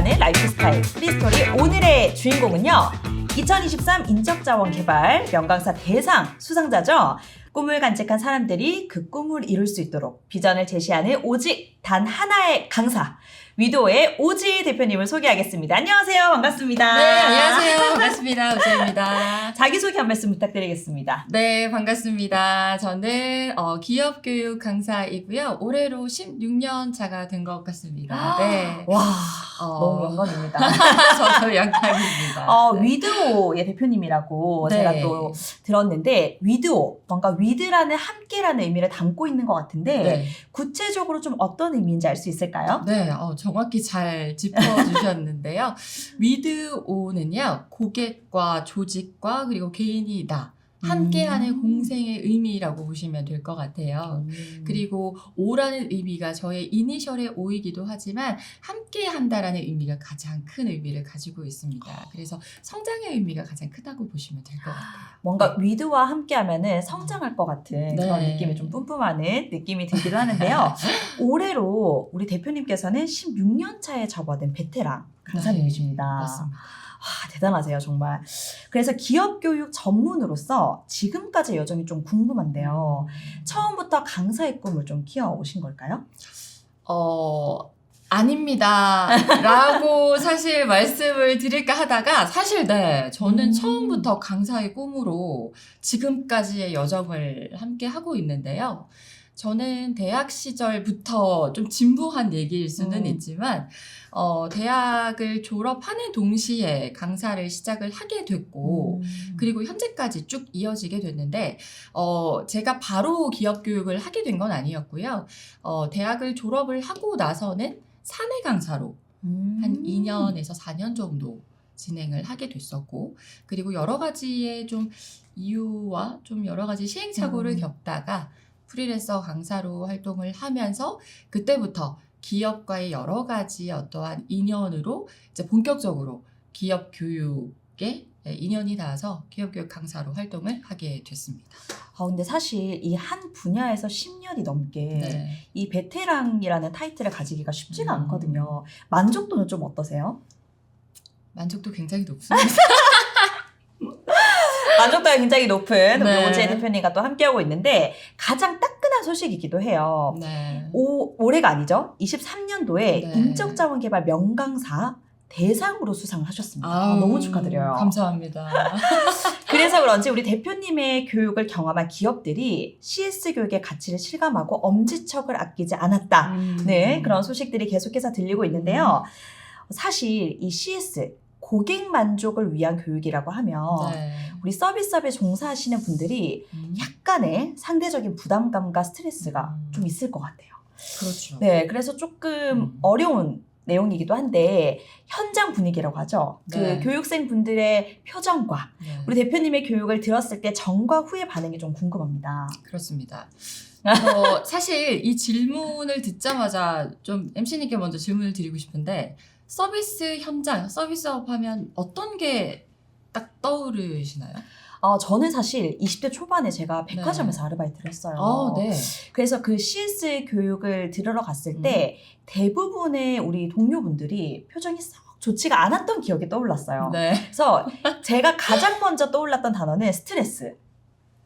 함께하는 라이프스타일 프리스토리 오늘의 주인공은요. 2023 인적자원개발 명강사 대상 수상자죠. 꿈을 간직한 사람들이 그 꿈을 이룰 수 있도록 비전을 제시하는 오직 단 하나의 강사 위도의 오지 대표님을 소개하겠습니다. 안녕하세요. 반갑습니다. 네, 안녕하세요. 반갑습니다. 오지입니다. 자기소개 한 말씀 부탁드리겠습니다. 네, 반갑습니다. 저는 기업교육 강사이고요. 올해로 16년 차가 된 것 같습니다. 네. 와, 너무 영광입니다. 저도 영광입니다. 네. 위드오의 대표님이라고 네. 제가 또 들었는데 위드오, 뭔가 위드라는 함께라는 의미를 담고 있는 것 같은데 네. 구체적으로 좀 어떤 의미인지 알 수 있을까요? 네, 정확히 잘 짚어주셨는데요. 위드오는요, 고객과 조직과 그리고 개인이 나 함께하는 공생의 의미라고 보시면 될 것 같아요. 그리고 오라는 의미가 저의 이니셜의 오이기도 하지만 함께한다라는 의미가 가장 큰 의미를 가지고 있습니다. 그래서 성장의 의미가 가장 크다고 보시면 될 것 같아요. 뭔가 위드와 함께하면은 성장할 것 같은 그런 네. 느낌이 좀 뿜뿜하는 느낌이 들기도 하는데요. 올해로 우리 대표님께서는 16년 차에 접어든 베테랑 강사님이십니다. 맞습니다. 와, 대단하세요, 정말. 그래서 기업교육 전문으로서 지금까지의 여정이 좀 궁금한데요. 처음부터 강사의 꿈을 좀 키워오신 걸까요? 아닙니다. 라고 사실 말씀을 드릴까 하다가 사실 네, 저는 처음부터 강사의 꿈으로 지금까지의 여정을 함께 하고 있는데요. 저는 대학 시절부터 좀 진부한 얘기일 수는 있지만 대학을 졸업하는 동시에 강사를 시작을 하게 됐고 그리고 현재까지 쭉 이어지게 됐는데 제가 바로 기업 교육을 하게 된 건 아니었고요. 대학을 졸업을 하고 나서는 사내 강사로 한 2년에서 4년 정도 진행을 하게 됐었고 그리고 여러 가지의 좀 이유와 좀 여러 가지 시행착오를 겪다가 프리랜서 강사로 활동을 하면서 그때부터 기업과의 여러 가지 어떠한 인연으로 이제 본격적으로 기업 교육에 인연이 닿아서 기업 교육 강사로 활동을 하게 됐습니다. 근데 사실 이 한 분야에서 10년이 넘게 네. 이 베테랑이라는 타이틀을 가지기가 쉽지가 않거든요. 만족도는 좀 어떠세요? 만족도 굉장히 높습니다. 만족도가 굉장히 높은 우리 네. 오지혜 대표님과 또 함께하고 있는데 가장 따끈한 소식이기도 해요. 네. 올해가 아니죠. 23년도에 네. 인적자원개발 명강사 대상으로 수상을 하셨습니다. 너무 축하드려요. 감사합니다. 그래서 그런지 우리 대표님의 교육을 경험한 기업들이 CS 교육의 가치를 실감하고 엄지척을 아끼지 않았다. 네, 그런 소식들이 계속해서 들리고 있는데요. 사실 이 CS 고객 만족을 위한 교육이라고 하면 네. 우리 서비스업에 종사하시는 분들이 약간의 상대적인 부담감과 스트레스가 좀 있을 것 같아요. 그렇죠. 네, 그래서 조금 어려운 내용이기도 한데 현장 분위기라고 하죠. 네. 그 교육생 분들의 표정과 네. 우리 대표님의 교육을 들었을 때 전과 후의 반응이 좀 궁금합니다. 그렇습니다. 사실 이 질문을 듣자마자 좀 MC님께 먼저 질문을 드리고 싶은데 서비스 현장, 서비스업 하면 어떤 게 딱 떠오르시나요? 저는 사실 20대 초반에 제가 백화점에서 아르바이트를 했어요. 네. 그래서 그 CS 교육을 들으러 갔을 때 대부분의 우리 동료분들이 표정이 썩 좋지가 않았던 기억이 떠올랐어요. 네. 그래서 제가 가장 먼저 떠올랐던 단어는 스트레스.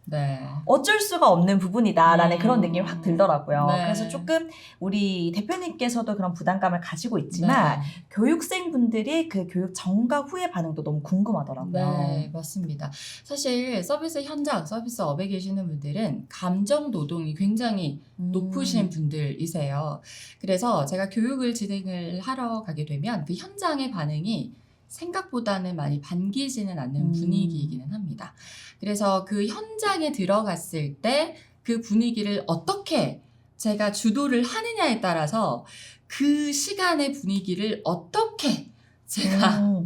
네. 어쩔 수가 없는 부분이다라는 그런 느낌이 확 들더라고요. 네. 그래서 조금 우리 대표님께서도 그런 부담감을 가지고 있지만 네. 교육생분들이 그 교육 전과 후의 반응도 너무 궁금하더라고요. 네, 맞습니다. 사실 서비스 현장, 서비스업에 계시는 분들은 감정 노동이 굉장히 높으신 분들이세요. 그래서 제가 교육을 진행을 하러 가게 되면 그 현장의 반응이 생각보다는 많이 반기지는 않는 분위기이기는 합니다. 그래서 그 현장에 들어갔을 때 그 분위기를 어떻게 제가 주도를 하느냐에 따라서 그 시간의 분위기를 어떻게 제가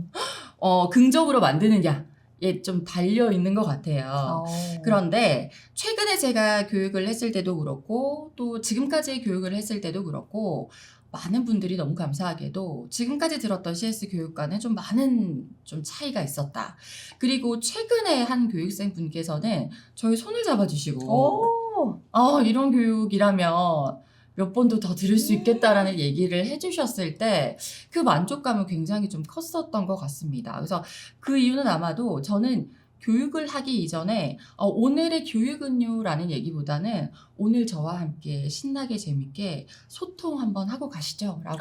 긍정으로 만드느냐에 좀 달려 있는 것 같아요. 그런데 최근에 제가 교육을 했을 때도 그렇고 또 지금까지 교육을 했을 때도 그렇고 많은 분들이 너무 감사하게도 지금까지 들었던 CS 교육과는 좀 많은 좀 차이가 있었다. 그리고 최근에 한 교육생 분께서는 저희 손을 잡아주시고 이런 교육이라면 몇 번도 더 들을 수 있겠다라는 얘기를 해주셨을 때 그 만족감은 굉장히 좀 컸었던 것 같습니다. 그래서 그 이유는 아마도 저는 교육을 하기 이전에 오늘의 교육은요라는 얘기보다는 오늘 저와 함께 신나게 재밌게 소통 한번 하고 가시죠 라고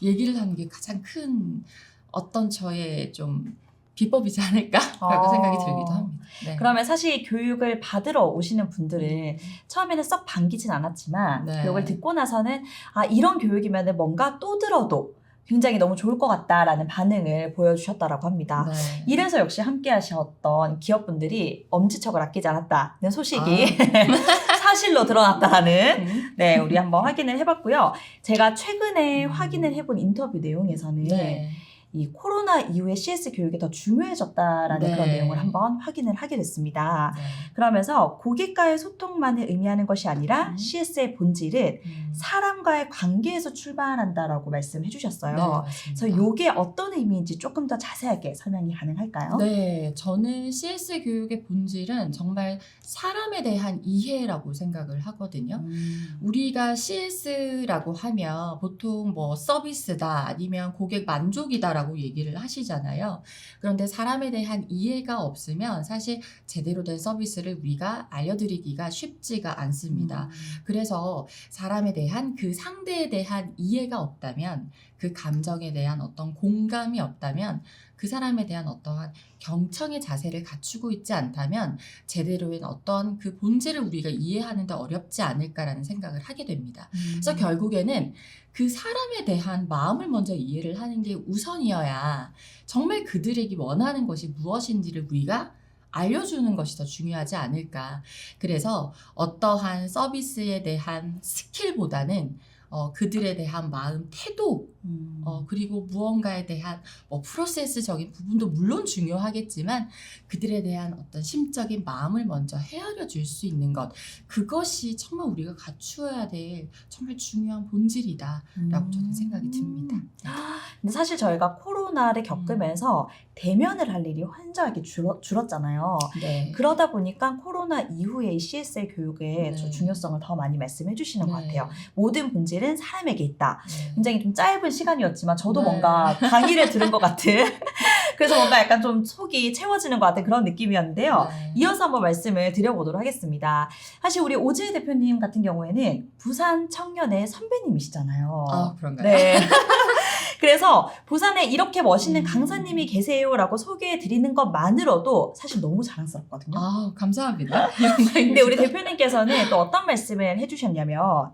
얘기를 하는 게 가장 큰 어떤 저의 좀 비법이지 않을까라고 생각이 들기도 합니다. 네. 그러면 사실 교육을 받으러 오시는 분들은 처음에는 썩 반기진 않았지만 네. 교육을 듣고 나서는 이런 교육이면 뭔가 또 들어도 굉장히 너무 좋을 것 같다라는 반응을 보여주셨다라고 합니다. 네. 이래서 역시 함께 하셨던 기업분들이 엄지척을 아끼지 않았다는 소식이 사실로 드러났다라는 네, 우리 한번 확인을 해봤고요. 제가 최근에 확인을 해본 인터뷰 내용에서는 네. 이 코로나 이후에 CS 교육이 더 중요해졌다라는 네. 그런 내용을 한번 확인을 하게 됐습니다. 네. 그러면서 고객과의 소통만을 의미하는 것이 아니라 CS의 본질은 사람과의 관계에서 출발한다라고 말씀해 주셨어요. 네, 맞습니다. 그래서 이게 어떤 의미인지 조금 더 자세하게 설명이 가능할까요? 네, 저는 CS 교육의 본질은 정말 사람에 대한 이해라고 생각을 하거든요. 우리가 CS라고 하면 보통 뭐 서비스다 아니면 고객 만족이다라고 얘기를 하시잖아요. 그런데 사람에 대한 이해가 없으면 사실 제대로 된 서비스를 우리가 알려드리기가 쉽지가 않습니다. 그래서 사람에 대한 그 상대에 대한 이해가 없다면 그 감정에 대한 어떤 공감이 없다면 그 사람에 대한 어떠한 경청의 자세를 갖추고 있지 않다면 제대로인 어떤 그 본질을 우리가 이해하는 데 어렵지 않을까라는 생각을 하게 됩니다. 그래서 결국에는 그 사람에 대한 마음을 먼저 이해를 하는 게 우선이어야 정말 그들에게 원하는 것이 무엇인지를 우리가 알려주는 것이 더 중요하지 않을까. 그래서 어떠한 서비스에 대한 스킬보다는 그들에 대한 마음, 태도, 그리고 무언가에 대한 뭐 프로세스적인 부분도 물론 중요하겠지만 그들에 대한 어떤 심적인 마음을 먼저 헤아려 줄 수 있는 것, 그것이 정말 우리가 갖추어야 될 정말 중요한 본질이다라고 저는 생각이 듭니다. 근데 사실 저희가 코로나를 겪으면서 대면을 할 일이 현저하게 줄었잖아요. 네. 그러다 보니까 코로나 이후에 이 CSL 교육의 네. 중요성을 더 많이 말씀해 주시는 것 네. 같아요. 모든 본질은 사람에게 있다. 네. 굉장히 좀 짧은 시간이었지만 저도 네. 뭔가 강의를 들은 것 같은 그래서 뭔가 약간 좀 속이 채워지는 것 같은 그런 느낌이었는데요. 네. 이어서 한번 말씀을 드려보도록 하겠습니다. 사실 우리 오지혜 대표님 같은 경우에는 부산 청년의 선배님이시잖아요. 그런가요? 네. 그래서 부산에 이렇게 멋있는 강사님이 계세요라고 소개해 드리는 것만으로도 사실 너무 자랑스럽거든요. 감사합니다. 근데 우리 대표님께서는 또 어떤 말씀을 해주셨냐면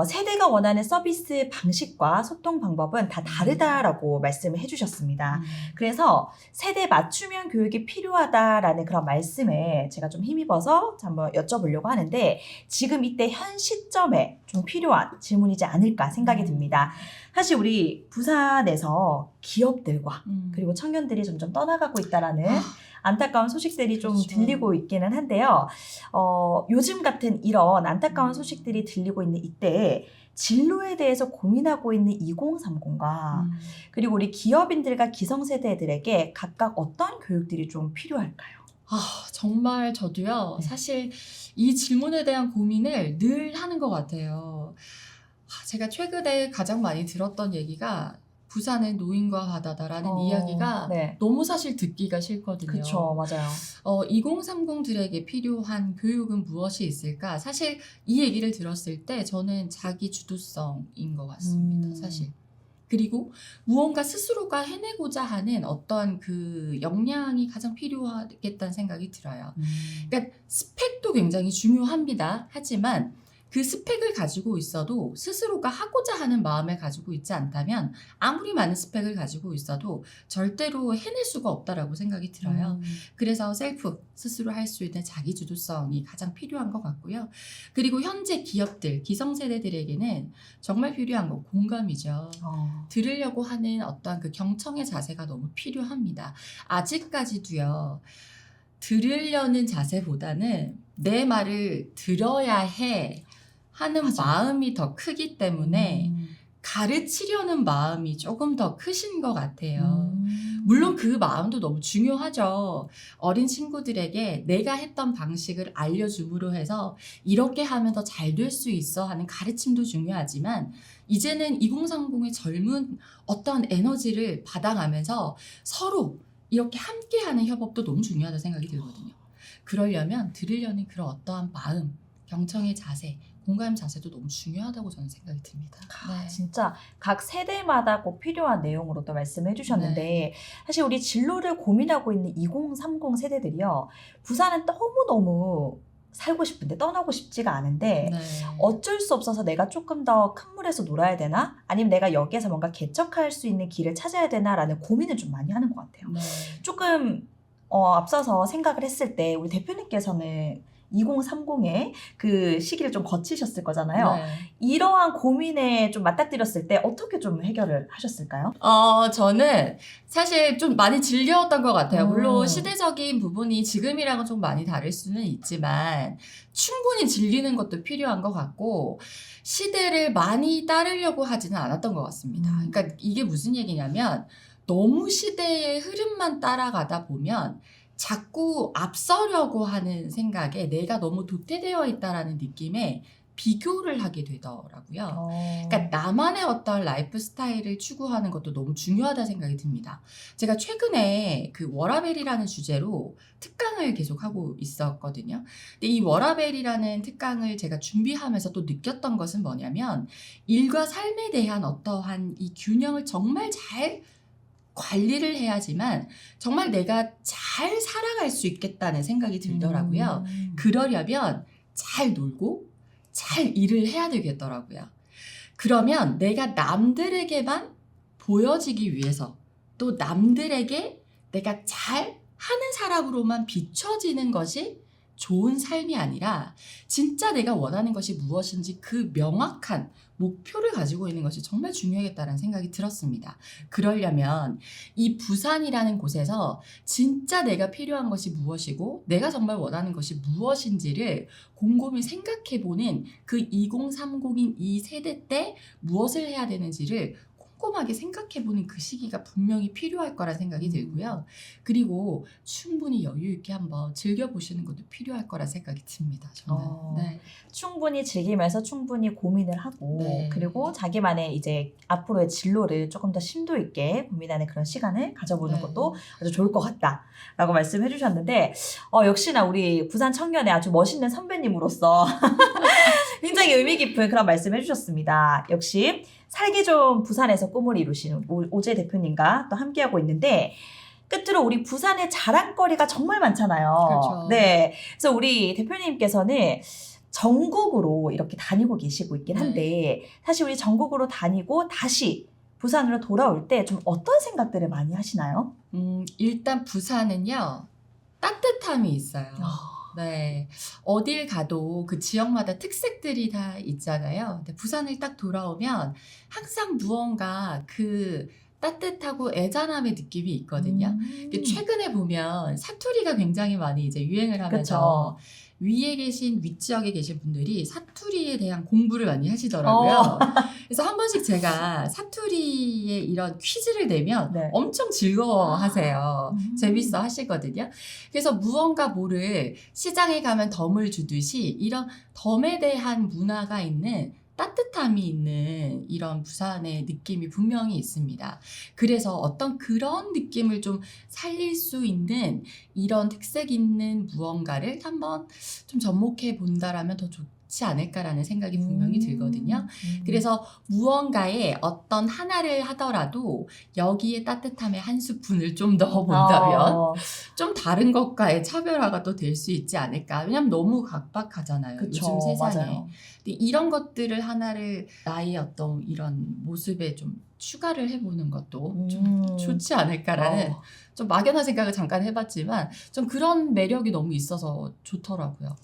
세대가 원하는 서비스 방식과 소통 방법은 다 다르다라고 말씀을 해주셨습니다. 그래서 세대 맞춤형 교육이 필요하다라는 그런 말씀에 제가 좀 힘입어서 한번 여쭤보려고 하는데 지금 이때 현 시점에 좀 필요한 질문이지 않을까 생각이 듭니다. 사실 우리 부산에서 기업들과 그리고 청년들이 점점 떠나가고 있다라는 안타까운 소식들이 좀 그렇죠. 들리고 있기는 한데요. 요즘 같은 이런 안타까운 소식들이 들리고 있는 이때 진로에 대해서 고민하고 있는 2030과 그리고 우리 기업인들과 기성세대들에게 각각 어떤 교육들이 좀 필요할까요? 정말 저도요. 네. 사실 이 질문에 대한 고민을 늘 하는 것 같아요. 제가 최근에 가장 많이 들었던 얘기가 부산의 노인과 바다다라는 이야기가 네. 너무 사실 듣기가 싫거든요. 그렇죠, 맞아요. 2030들에게 필요한 교육은 무엇이 있을까? 사실 이 얘기를 들었을 때 저는 자기 주도성인 것 같습니다. 사실. 그리고 무언가 스스로가 해내고자 하는 어떤 그 역량이 가장 필요하겠다는 생각이 들어요. 그러니까 스펙도 굉장히 중요합니다. 하지만 그 스펙을 가지고 있어도 스스로가 하고자 하는 마음을 가지고 있지 않다면 아무리 많은 스펙을 가지고 있어도 절대로 해낼 수가 없다라고 생각이 들어요. 그래서 셀프, 스스로 할 수 있는 자기주도성이 가장 필요한 것 같고요. 그리고 현재 기업들, 기성세대들에게는 정말 필요한 건 공감이죠. 들으려고 하는 어떤 그 경청의 자세가 너무 필요합니다. 아직까지도요. 들으려는 자세보다는 내 말을 들어야 해 하는 맞아. 마음이 더 크기 때문에 가르치려는 마음이 조금 더 크신 것 같아요. 물론 그 마음도 너무 중요하죠. 어린 친구들에게 내가 했던 방식을 알려줌으로 해서 이렇게 하면 더 잘 될 수 있어 하는 가르침도 중요하지만 이제는 2030의 젊은 어떠한 에너지를 받아가면서 서로 이렇게 함께하는 협업도 너무 중요하다고 생각이 들거든요. 그러려면 들으려는 그런 어떠한 마음, 경청의 자세, 공감 자세도 너무 중요하다고 저는 생각이 듭니다. 네. 진짜 각 세대마다 꼭 필요한 내용으로 또 말씀해 주셨는데 네. 사실 우리 진로를 고민하고 있는 2030 세대들이요. 부산은 너무너무 살고 싶은데 떠나고 싶지가 않은데 네. 어쩔 수 없어서 내가 조금 더 큰 물에서 놀아야 되나? 아니면 내가 여기에서 뭔가 개척할 수 있는 길을 찾아야 되나라는 고민을 좀 많이 하는 것 같아요. 네. 조금 앞서서 생각을 했을 때 우리 대표님께서는 2030의 그 시기를 좀 거치셨을 거잖아요. 네. 이러한 고민에 좀 맞닥뜨렸을 때 어떻게 좀 해결을 하셨을까요? 저는 사실 좀 많이 즐겨웠던 것 같아요. 물론 음. 시대적인 부분이 지금이랑은 좀 많이 다를 수는 있지만 충분히 즐기는 것도 필요한 것 같고 시대를 많이 따르려고 하지는 않았던 것 같습니다. 그러니까 이게 무슨 얘기냐면 너무 시대의 흐름만 따라가다 보면 자꾸 앞서려고 하는 생각에 내가 너무 도태되어 있다라는 느낌에 비교를 하게 되더라고요. 그러니까 나만의 어떤 라이프 스타일을 추구하는 것도 너무 중요하다 생각이 듭니다. 제가 최근에 그 워라벨이라는 주제로 특강을 계속 하고 있었거든요. 근데 이 워라벨이라는 특강을 제가 준비하면서 또 느꼈던 것은 뭐냐면 일과 삶에 대한 어떠한 이 균형을 정말 잘 관리를 해야지만 정말 내가 잘 살아갈 수 있겠다는 생각이 들더라고요. 그러려면 잘 놀고 잘 일을 해야 되겠더라고요. 그러면 내가 남들에게만 보여지기 위해서 또 남들에게 내가 잘 하는 사람으로만 비춰지는 것이 좋은 삶이 아니라 진짜 내가 원하는 것이 무엇인지 그 명확한 목표를 가지고 있는 것이 정말 중요하겠다는 생각이 들었습니다. 그러려면 이 부산이라는 곳에서 진짜 내가 필요한 것이 무엇이고 내가 정말 원하는 것이 무엇인지를 곰곰이 생각해보는 그 2030인 이 세대 때 무엇을 해야 되는지를 꼼꼼하게 생각해보는 그 시기가 분명히 필요할 거란 생각이 들고요. 그리고 충분히 여유 있게 한번 즐겨보시는 것도 필요할 거란 생각이 듭니다. 저는. 네. 충분히 즐기면서 충분히 고민을 하고 네. 그리고 자기만의 이제 앞으로의 진로를 조금 더 심도 있게 고민하는 그런 시간을 가져보는 네. 것도 아주 좋을 것 같다라고 말씀해 주셨는데 역시나 우리 부산 청년의 아주 멋있는 선배님으로서 굉장히 의미 깊은 그런 말씀해 주셨습니다. 역시 살기 좋은 부산에서 꿈을 이루시는 오재 대표님과 또 함께하고 있는데 끝으로 우리 부산의 자랑거리가 정말 많잖아요. 그렇죠. 네, 그래서 우리 대표님께서는 전국으로 이렇게 다니고 계시고 있긴 한데 사실 우리 전국으로 다니고 다시 부산으로 돌아올 때 좀 어떤 생각들을 많이 하시나요? 일단 부산은요 따뜻함이 있어요. 네, 어딜 가도 그 지역마다 특색들이 다 있잖아요. 근데 부산을 딱 돌아오면 항상 무언가 그 따뜻하고 애잔함의 느낌이 있거든요. 근데 최근에 보면 사투리가 굉장히 많이 이제 유행을 하면서 위에 계신 윗지역에 계신 분들이 사투리에 대한 공부를 많이 하시더라고요. 그래서 한 번씩 제가 사투리에 이런 퀴즈를 내면 네. 엄청 즐거워하세요. 재밌어 하시거든요. 그래서 무언가 뭐를 시장에 가면 덤을 주듯이 이런 덤에 대한 문화가 있는 따뜻함이 있는 이런 부산의 느낌이 분명히 있습니다. 그래서 어떤 그런 느낌을 좀 살릴 수 있는 이런 특색 있는 무언가를 한번 좀 접목해 본다라면 더 좋지 않을까라는 생각이 분명히 들거든요. 그래서 무언가에 어떤 하나를 하더라도 여기에 따뜻함의 한 스푼을 좀 넣어본다면 좀 다른 것과의 차별화가 또 될 수 있지 않을까. 왜냐면 너무 각박하잖아요. 그쵸, 요즘 세상에. 맞아요. 근데 이런 것들을 하나를 나의 어떤 이런 모습에 좀 추가를 해보는 것도 좀 좋지 않을까라는 좀 막연한 생각을 잠깐 해봤지만 좀 그런 매력이 너무 있어서 좋더라고요.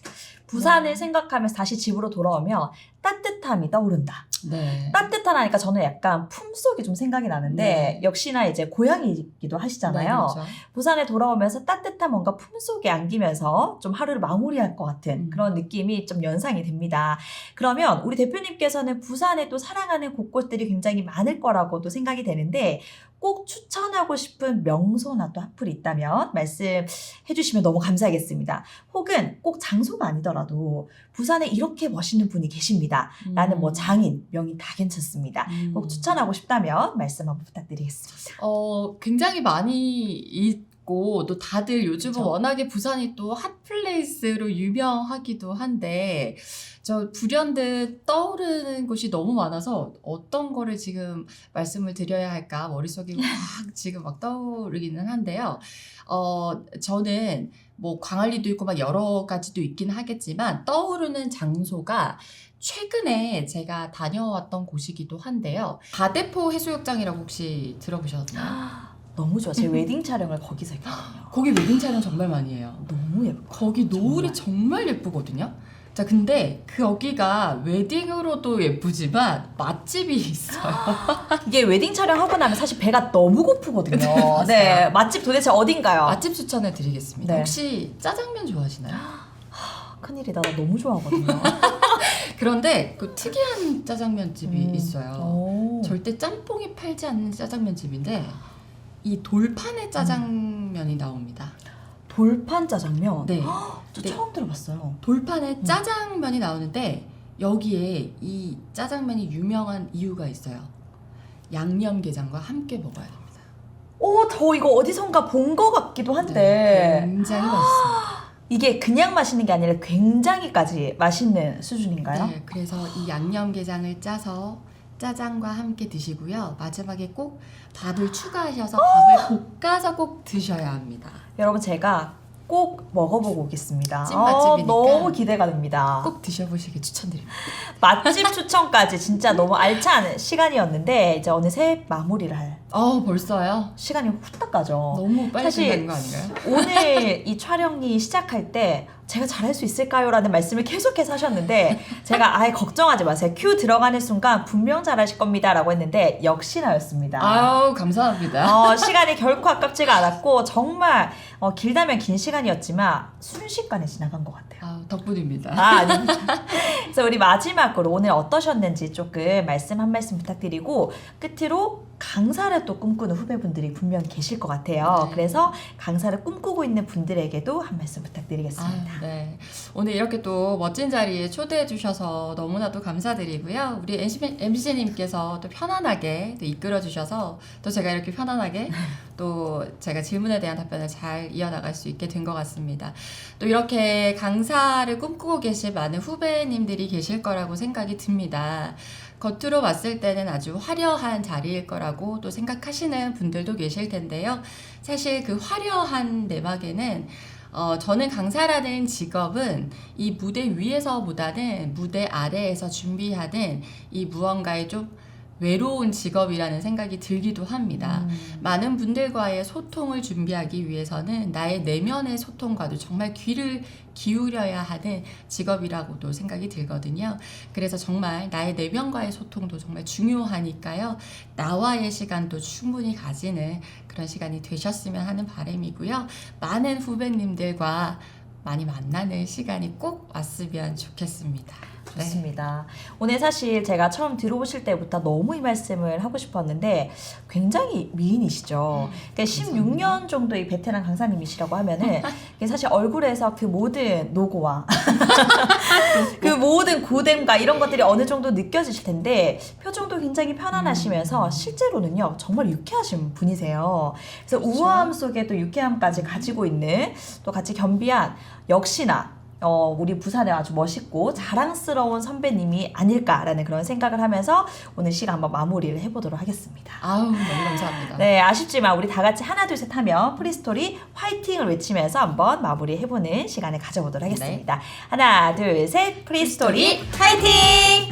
부산을 생각하면서 다시 집으로 돌아오면 따뜻함이 떠오른다. 네. 따뜻하니까 저는 약간 품속이 좀 생각이 나는데 네. 역시나 이제 고향이기도 하시잖아요. 네, 그렇죠. 부산에 돌아오면서 따뜻한 뭔가 품속에 안기면서 좀 하루를 마무리할 것 같은 그런 느낌이 좀 연상이 됩니다. 그러면 우리 대표님께서는 부산에 또 사랑하는 곳곳들이 굉장히 많을 거라고도 생각이 되는데 꼭 추천하고 싶은 명소나 또 핫플이 있다면 말씀해 주시면 너무 감사하겠습니다. 혹은 꼭 장소가 아니더라도 부산에 이렇게 멋있는 분이 계십니다. 라는 뭐 장인, 명인 다 괜찮습니다. 꼭 추천하고 싶다면 말씀 한번 부탁드리겠습니다. 굉장히 많이 있고 또 다들 요즘은 그쵸. 워낙에 부산이 또 핫플레이스로 유명하기도 한데 저 불현듯 떠오르는 곳이 너무 많아서 어떤 거를 지금 말씀을 드려야 할까 머릿속에 확 지금 막 떠오르기는 한데요. 저는 뭐 광안리도 있고 막 여러 가지도 있긴 하겠지만 떠오르는 장소가 최근에 제가 다녀왔던 곳이기도 한데요. 가대포 해수욕장이라고 혹시 들어보셨나요? 너무 좋아. 제 웨딩 촬영을 거기서 했거든요. 거기 웨딩 촬영 정말 많이 해요. 너무 예뻐. 거기 노을이 정말 예쁘거든요. 자, 근데 거기가 웨딩으로도 예쁘지만 맛집이 있어요. 이게 웨딩 촬영하고 나면 사실 배가 너무 고프거든요. 맞아요. 네, 맛집 도대체 어딘가요? 맛집 추천을 드리겠습니다. 네. 혹시 짜장면 좋아하시나요? 큰일이다. 나 너무 좋아하거든요. 그런데 그 특이한 짜장면 집이 있어요. 오. 절대 짬뽕이 팔지 않는 짜장면 집인데 이 돌판의 짜장면이 나옵니다. 돌판 짜장면? 네. 저 네. 처음 들어봤어요. 돌판에 짜장면이 나오는데 여기에 이 짜장면이 유명한 이유가 있어요. 양념게장과 함께 먹어야 됩니다. 오, 저 이거 어디선가 본 것 같기도 네, 한데 굉장히 맛있습니다. 이게 그냥 맛있는 게 아니라 굉장히까지 맛있는 수준인가요? 네, 그래서 이 양념게장을 짜서 짜장과 함께 드시고요. 마지막에 꼭 밥을 추가하셔서 밥을 볶아서 꼭 드셔야 합니다. 여러분 제가 꼭 먹어보고 오겠습니다. 찐 맛집이니까. 너무 기대가 됩니다. 꼭 드셔보시길 추천드립니다. 맛집 추천까지 진짜 너무 알찬 시간이었는데 이제 어느새 마무리를 할 벌써요? 시간이 후딱 가죠. 너무 빨리 사실 끝나는 거 아닌가요? 오늘 이 촬영이 시작할 때 제가 잘할 수 있을까요? 라는 말씀을 계속해서 하셨는데 제가 아예 걱정하지 마세요. 큐 들어가는 순간 분명 잘하실 겁니다 라고 했는데 역시나였습니다. 아우, 감사합니다. 시간이 결코 아깝지가 않았고 정말 길다면 긴 시간이었지만 순식간에 지나간 것 같아요. 덕분입니다. 아닙니다. 그래서 우리 마지막으로 오늘 어떠셨는지 조금 말씀 한 말씀 부탁드리고 끝으로 강사를 또 꿈꾸는 후배분들이 분명 계실 것 같아요. 네. 그래서 강사를 꿈꾸고 있는 분들에게도 한 말씀 부탁드리겠습니다. 네. 오늘 이렇게 또 멋진 자리에 초대해 주셔서 너무나도 감사드리고요. 우리 MC님께서 또 편안하게 또 이끌어 주셔서 또 제가 이렇게 편안하게 또 제가 질문에 대한 답변을 잘 이어나갈 수 있게 된 것 같습니다. 또 이렇게 강사를 꿈꾸고 계신 많은 후배님들이 계실 거라고 생각이 듭니다. 겉으로 봤을 때는 아주 화려한 자리일 거라고 또 생각하시는 분들도 계실 텐데요. 사실 그 화려한 내막에는 저는 강사라는 직업은 이 무대 위에서보다는 무대 아래에서 준비하는 이 무언가의 좀 외로운 직업이라는 생각이 들기도 합니다. 많은 분들과의 소통을 준비하기 위해서는 나의 내면의 소통과도 정말 귀를 기울여야 하는 직업이라고도 생각이 들거든요. 그래서 정말 나의 내면과의 소통도 정말 중요하니까요. 나와의 시간도 충분히 가지는 그런 시간이 되셨으면 하는 바람이고요. 많은 후배님들과 많이 만나는 시간이 꼭 왔으면 좋겠습니다. 좋습니다. 오늘 사실 제가 처음 들어오실 때부터 너무 이 말씀을 하고 싶었는데 굉장히 미인이시죠. 그러니까 16년 정도의 베테랑 강사님이시라고 하면은 사실 얼굴에서 그 모든 노고와 그 모든 고됨과 이런 것들이 어느 정도 느껴지실 텐데 표정도 굉장히 편안하시면서 실제로는요 정말 유쾌하신 분이세요. 그래서 그렇죠. 우아함 속에 또 유쾌함까지 가지고 있는 또 같이 겸비한 역시나 우리 부산의 아주 멋있고 자랑스러운 선배님이 아닐까라는 그런 생각을 하면서 오늘 시간 한번 마무리를 해보도록 하겠습니다. 너무 감사합니다. 네, 아쉽지만 우리 다 같이 하나 둘 셋 하면 프리스토리 화이팅을 외치면서 한번 마무리해보는 시간을 가져보도록 하겠습니다. 하나 둘 셋 프리스토리 화이팅!